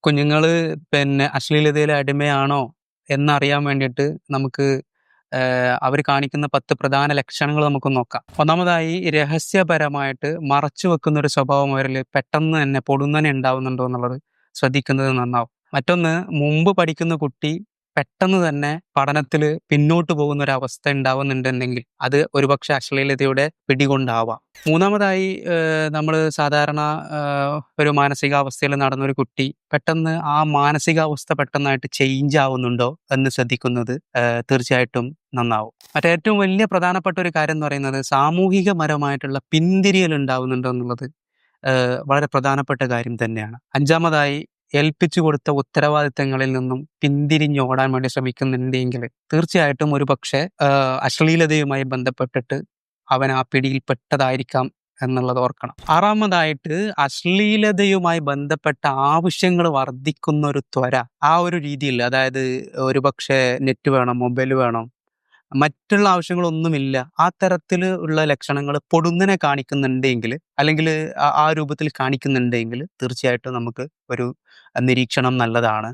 കുഞ്ഞുങ്ങള് അശ്ലീലതയിലെ അടിമയാണോ എന്നറിയാൻ വേണ്ടിയിട്ട് നമുക്ക് അവര് കാണിക്കുന്ന 10 പ്രധാന ലക്ഷണങ്ങൾ നമുക്ക് നോക്കാം. ഒന്നാമതായി രഹസ്യപരമായിട്ട് മറച്ചു വെക്കുന്ന ഒരു സ്വഭാവം അവരില് പെട്ടെന്ന് തന്നെ പൊടുന്നനെ ഉണ്ടാവുന്നുണ്ടോ എന്നുള്ളത് ശ്രദ്ധിക്കുന്നത് നന്നാവും. മറ്റൊന്ന്, മുമ്പ് പഠിക്കുന്ന കുട്ടി പെട്ടെന്ന് തന്നെ പഠനത്തില് പിന്നോട്ട് പോകുന്ന ഒരു അവസ്ഥ ഉണ്ടാവുന്നുണ്ടെങ്കിൽ അത് ഒരുപക്ഷെ അശ്ലീലതയുടെ പിടികൊണ്ടാവാം. മൂന്നാമതായി നമ്മള് സാധാരണ ഒരു മാനസികാവസ്ഥയിൽ നടന്നൊരു കുട്ടി പെട്ടെന്ന് ആ മാനസികാവസ്ഥ പെട്ടെന്നായിട്ട് ചേഞ്ച് ആവുന്നുണ്ടോ എന്ന് ശ്രദ്ധിക്കുന്നത് തീർച്ചയായിട്ടും നന്നാവും. മറ്റേറ്റവും വലിയ പ്രധാനപ്പെട്ട ഒരു കാര്യം എന്ന് പറയുന്നത് സാമൂഹികപരമായിട്ടുള്ള പിന്തിരിയൽ ഉണ്ടാവുന്നുണ്ടോ എന്നുള്ളത് വളരെ പ്രധാനപ്പെട്ട കാര്യം തന്നെയാണ്. അഞ്ചാമതായി, ഏൽപ്പിച്ചു കൊടുത്ത ഉത്തരവാദിത്തങ്ങളിൽ നിന്നും പിന്തിരിഞ്ഞോടാൻ വേണ്ടി ശ്രമിക്കുന്നുണ്ടെങ്കിൽ തീർച്ചയായിട്ടും ഒരുപക്ഷെ അശ്ലീലതയുമായി ബന്ധപ്പെട്ടിട്ട് അവൻ ആ പിടിയിൽ പെട്ടതായിരിക്കാം എന്നുള്ളത് ഓർക്കണം. ആറാമതായിട്ട്, അശ്ലീലതയുമായി ബന്ധപ്പെട്ട ആവശ്യങ്ങൾ വർദ്ധിക്കുന്ന ഒരു ത്വര, ആ ഒരു രീതിയിൽ, അതായത് ഒരുപക്ഷെ നെറ്റ് വേണം, മൊബൈൽ വേണം, മറ്റുള്ള ആവശ്യങ്ങളൊന്നുമില്ല, ആ തരത്തിൽ ഉള്ള ലക്ഷണങ്ങൾ പൊടുന്നനെ കാണിക്കുന്നുണ്ടെങ്കിൽ, അല്ലെങ്കിൽ ആ രൂപത്തിൽ കാണിക്കുന്നുണ്ടെങ്കിൽ തീർച്ചയായിട്ടും നമുക്ക് ഒരു നിരീക്ഷണം നല്ലതാണ്.